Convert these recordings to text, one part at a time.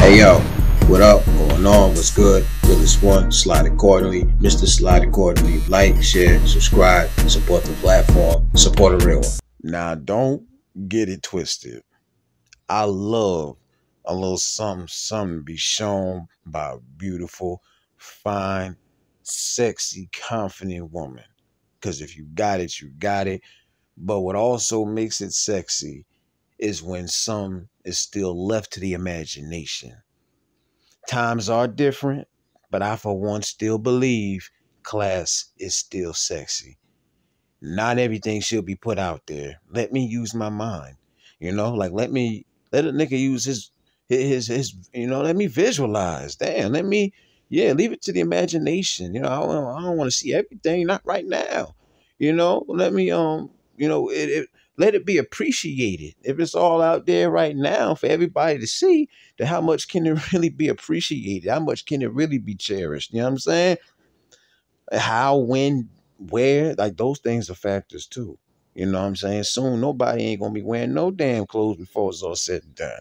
Hey yo, what up? Going on? What's good? Realest one, slide accordingly. Mr. Slide accordingly. Like, share, subscribe, support the platform, support a real one. Now, don't get it twisted. I love a little something to be shown by a beautiful, fine, sexy, confident woman. Because if you got it, you got it. But what also makes it sexy is when some is still left to the imagination. Times are different, but I for one still believe class is still sexy. Not everything should be put out there. Let me use my mind. Like let a nigga use his let me visualize. Damn, leave it to the imagination. I don't want to see everything, not right now. Let me let it be appreciated. If it's all out there right now for everybody to see, then how much can it really be appreciated? How much can it really be cherished? You know what I'm saying? How, when, where, like those things are factors too. You know what I'm saying? Soon nobody ain't gonna be wearing no damn clothes before it's all said and done.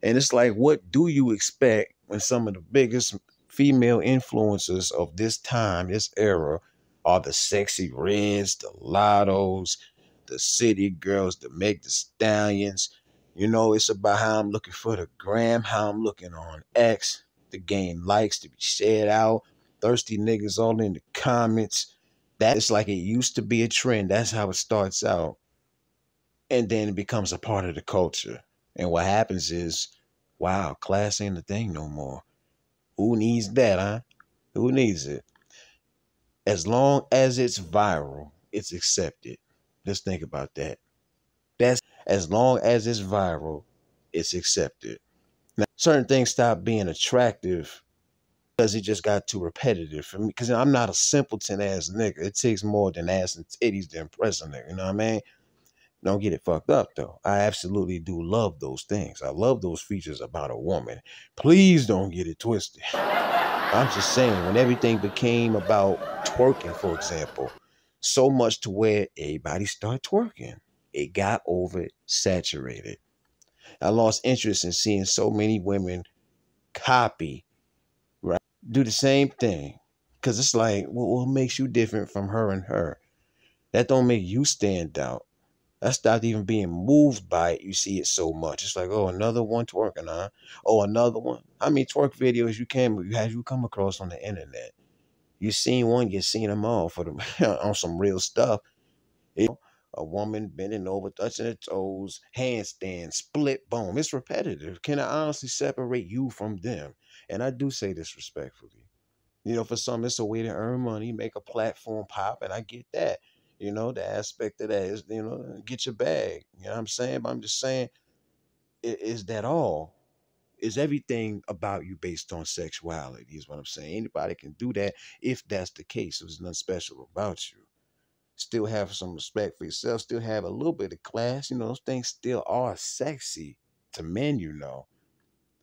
And it's like, what do you expect when some of the biggest female influencers of this time, this era, are the sexy reds, the lottos, the city girls, the Meg the Stallions? It's about how I'm looking for the gram, how I'm looking on X, to gain likes, to be shared out. Thirsty niggas all in the comments. That's like it used to be a trend. That's how it starts out. And then it becomes a part of the culture. And what happens is, wow, class ain't a thing no more. Who needs that, huh? Who needs it? As long as it's viral, it's accepted. Just think about that. That's as long as it's viral, it's accepted. Now, certain things stop being attractive because it just got too repetitive for me. Because I'm not a simpleton ass nigga. It takes more than ass and titties to impress a nigga. You know what I mean? Don't get it fucked up though. I absolutely do love those things. I love those features about a woman. Please don't get it twisted. I'm just saying, when everything became about twerking, for example, so much to where everybody started twerking, it got oversaturated. I lost interest in seeing so many women copy, right? Do the same thing. Because it's like, what makes you different from her and her? That don't make you stand out. I stopped even being moved by it. You see it so much. It's like, oh, another one twerking, huh? Oh, another one. How many twerk videos have you come across on the internet? You seen one, you seen them all for the on some real stuff. A woman bending over, touching her toes, handstand, split bone. It's repetitive. Can I honestly separate you from them? And I do say this respectfully. For some, it's a way to earn money, make a platform pop, and I get that. The aspect of that is, get your bag. You know what I'm saying? But I'm just saying, is that all? Is everything about you based on sexuality, is what I'm saying. Anybody can do that if that's the case. There's nothing special about you. Still have some respect for yourself, still have a little bit of class. Those things still are sexy to men.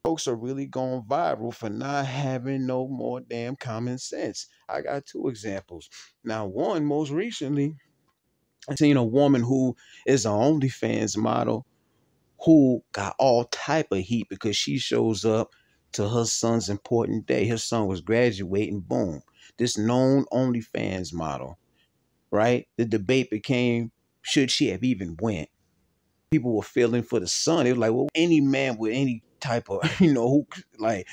Folks are really going viral for not having no more damn common sense. I got two examples. Now, one, most recently, I seen a woman who is an OnlyFans model who got all type of heat because she shows up to her son's important day. Her son was graduating, boom. This known OnlyFans model, right? The debate became, should she have even went? People were feeling for the son. It was like, well, any man with any type of, who like,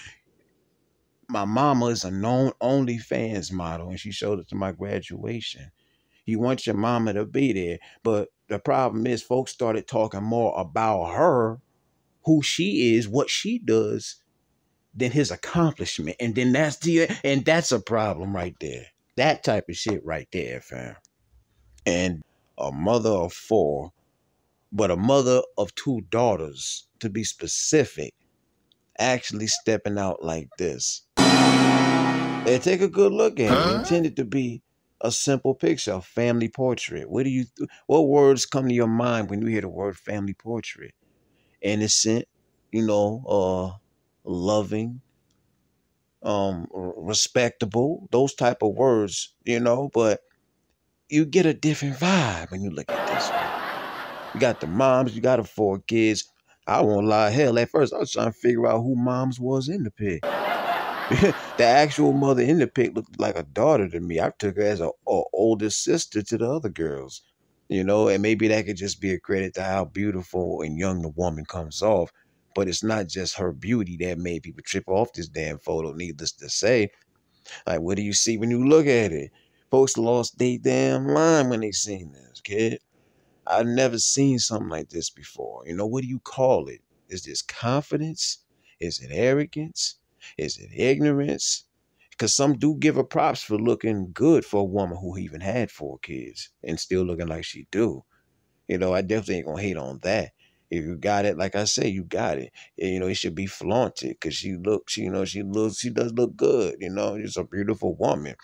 my mama is a known OnlyFans model and she showed it to my graduation. You want your mama to be there. But the problem is folks started talking more about her, who she is, what she does, than his accomplishment. And then that's a problem right there. That type of shit right there, fam. And a mother of four, but a mother of two daughters, to be specific, actually stepping out like this. They take a good look at it. Intended to be a simple picture, a family portrait. What words come to your mind when you hear the word family portrait? Innocent, loving, respectable, those type of words, but you get a different vibe when you look at this one. You got the moms, you got the four kids. I won't lie, hell, at first I was trying to figure out who moms was in the pic. The actual mother in the pic looked like a daughter to me. I took her as a older sister to the other girls, and maybe that could just be a credit to how beautiful and young the woman comes off. But it's not just her beauty that made people trip off this damn photo, needless to say. Like, what do you see when you look at it? Folks lost their damn mind when they seen this, kid. I've never seen something like this before. What do you call it? Is this confidence? Is it arrogance? Is it ignorance? Because some do give her props for looking good for a woman who even had 4 kids and still looking like she do. I definitely ain't gonna hate on that. If you got it, like I say, you got it. It should be flaunted because she does look good. She's a beautiful woman.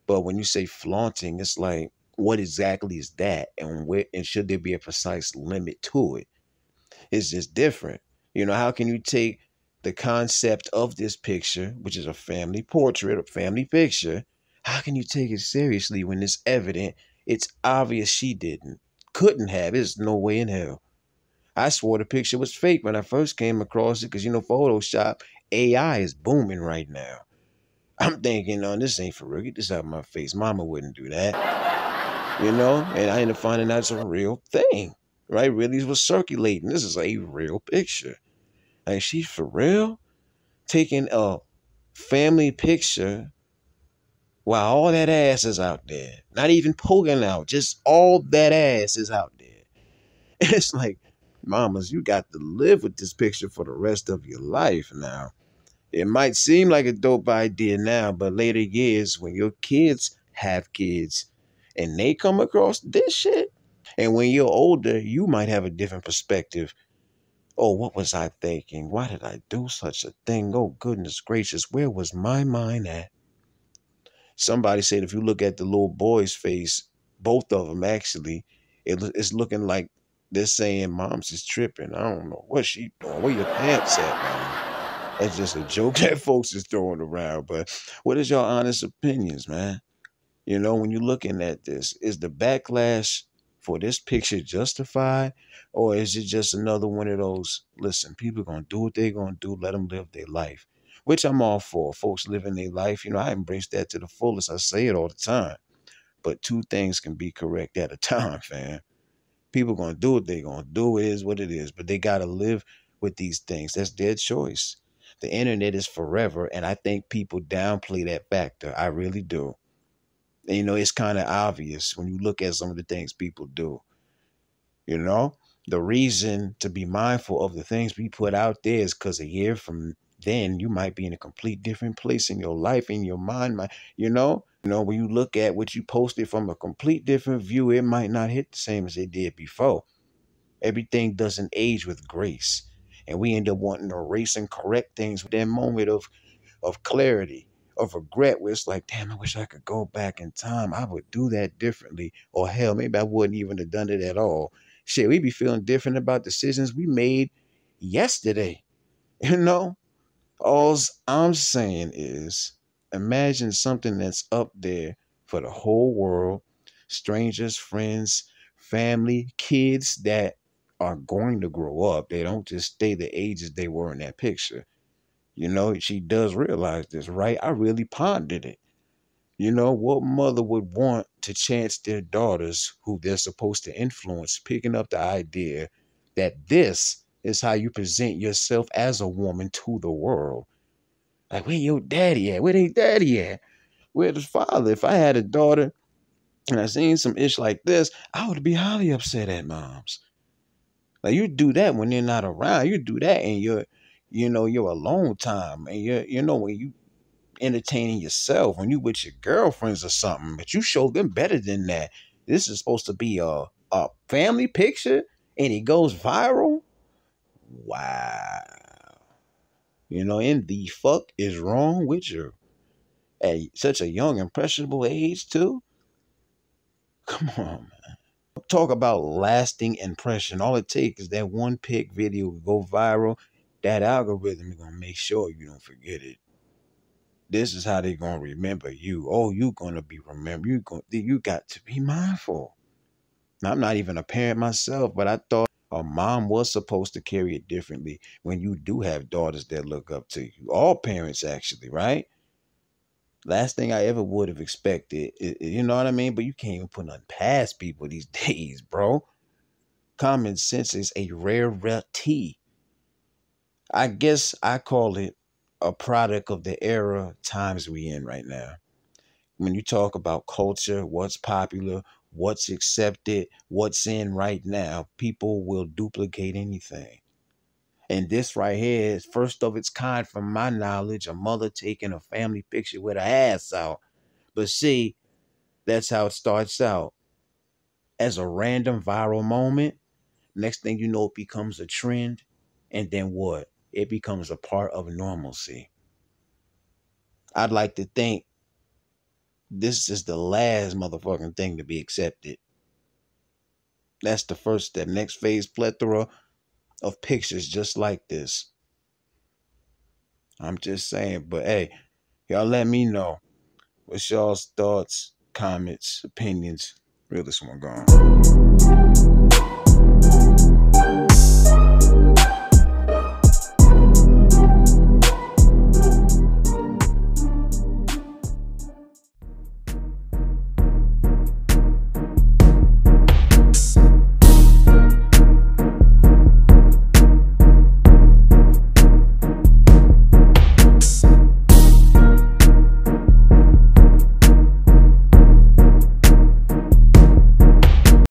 But when you say flaunting, it's like, what exactly is that? And should there be a precise limit to it? It's just different. How can you take the concept of this picture, which is a family portrait, a family picture, how can you take it seriously when it's evident, it's obvious she couldn't have. There's no way in hell. I swore the picture was fake when I first came across it because, Photoshop, AI is booming right now. I'm thinking, no, this ain't for real. Get this out of my face. Mama wouldn't do that. And I ended up finding out it's a real thing, right? Really was circulating. This is a real picture. Like, she's for real taking a family picture while all that ass is out there. Not even poking out, just all that ass is out there. It's like, mamas, you got to live with this picture for the rest of your life now. It might seem like a dope idea now, but later years, when your kids have kids and they come across this shit, and when you're older, you might have a different perspective. Oh, what was I thinking? Why did I do such a thing? Oh, goodness gracious, where was my mind at? Somebody said if you look at the little boy's face, both of them actually, it's looking like they're saying mom's is tripping. I don't know what she doing. Where your pants at, man? That's just a joke that folks is throwing around. But what is your honest opinions, man? When you're looking at this, is the backlash for this picture justified? Or is it just another one of those, listen, people going to do what they're going to do, let them live their life, which I'm all for. Folks living their life, I embrace that to the fullest. I say it all the time. But two things can be correct at a time, fam. People going to do what they're going to do. It is what it is. But they got to live with these things. That's their choice. The internet is forever, and I think people downplay that factor. I really do. And, it's kind of obvious when you look at some of the things people do. The reason to be mindful of the things we put out there is because a year from then you might be in a complete different place in your life, in your mind. When you look at what you posted from a complete different view, it might not hit the same as it did before. Everything doesn't age with grace. And we end up wanting to erase and correct things with that moment of clarity, of regret, where it's like, damn, I wish I could go back in time. I would do that differently. Or hell, maybe I wouldn't even have done it at all. Shit, we be feeling different about decisions we made yesterday. All I'm saying is imagine something that's up there for the whole world, strangers, friends, family, kids that are going to grow up. They don't just stay the ages they were in that picture. She does realize this, right? I really pondered it. What mother would want to chance their daughters, who they're supposed to influence, picking up the idea that this is how you present yourself as a woman to the world? Like, where your daddy at? Where they daddy at? Where the father? If I had a daughter and I seen some ish like this, I would be highly upset at moms. Like, you do that when they're not around. You do that in your alone time, and when you entertaining yourself, when you with your girlfriends or something, but you show them better than that. This is supposed to be a family picture and it goes viral. Wow. And the fuck is wrong with you at such a young, impressionable age too? Come on, man. Talk about lasting impression. All it takes is that one pic video go viral. That algorithm is gonna make sure you don't forget it. This is how they're gonna remember you. Oh, you're gonna be remembered. You got to be mindful. Now, I'm not even a parent myself, but I thought A mom was supposed to carry it differently when you do have daughters that look up to you. All parents, actually, right? Last thing I ever would have expected, you know what I mean? But you can't even put nothing past people these days, bro. Common sense is a rarity. I guess I call it a product of the era times we in right now. When you talk about culture, what's popular, what's accepted, what's in right now, people will duplicate anything. And this right here is first of its kind from my knowledge, a mother taking a family picture with her ass out. But see, that's how it starts out. As a random viral moment, next thing you know, it becomes a trend. And then what? It becomes a part of normalcy. I'd like to think this is the last motherfucking thing to be accepted. That's the first step. Next phase, plethora of pictures just like this. I'm just saying. But hey, y'all let me know. What's y'all's thoughts, comments, opinions? Realest one gone.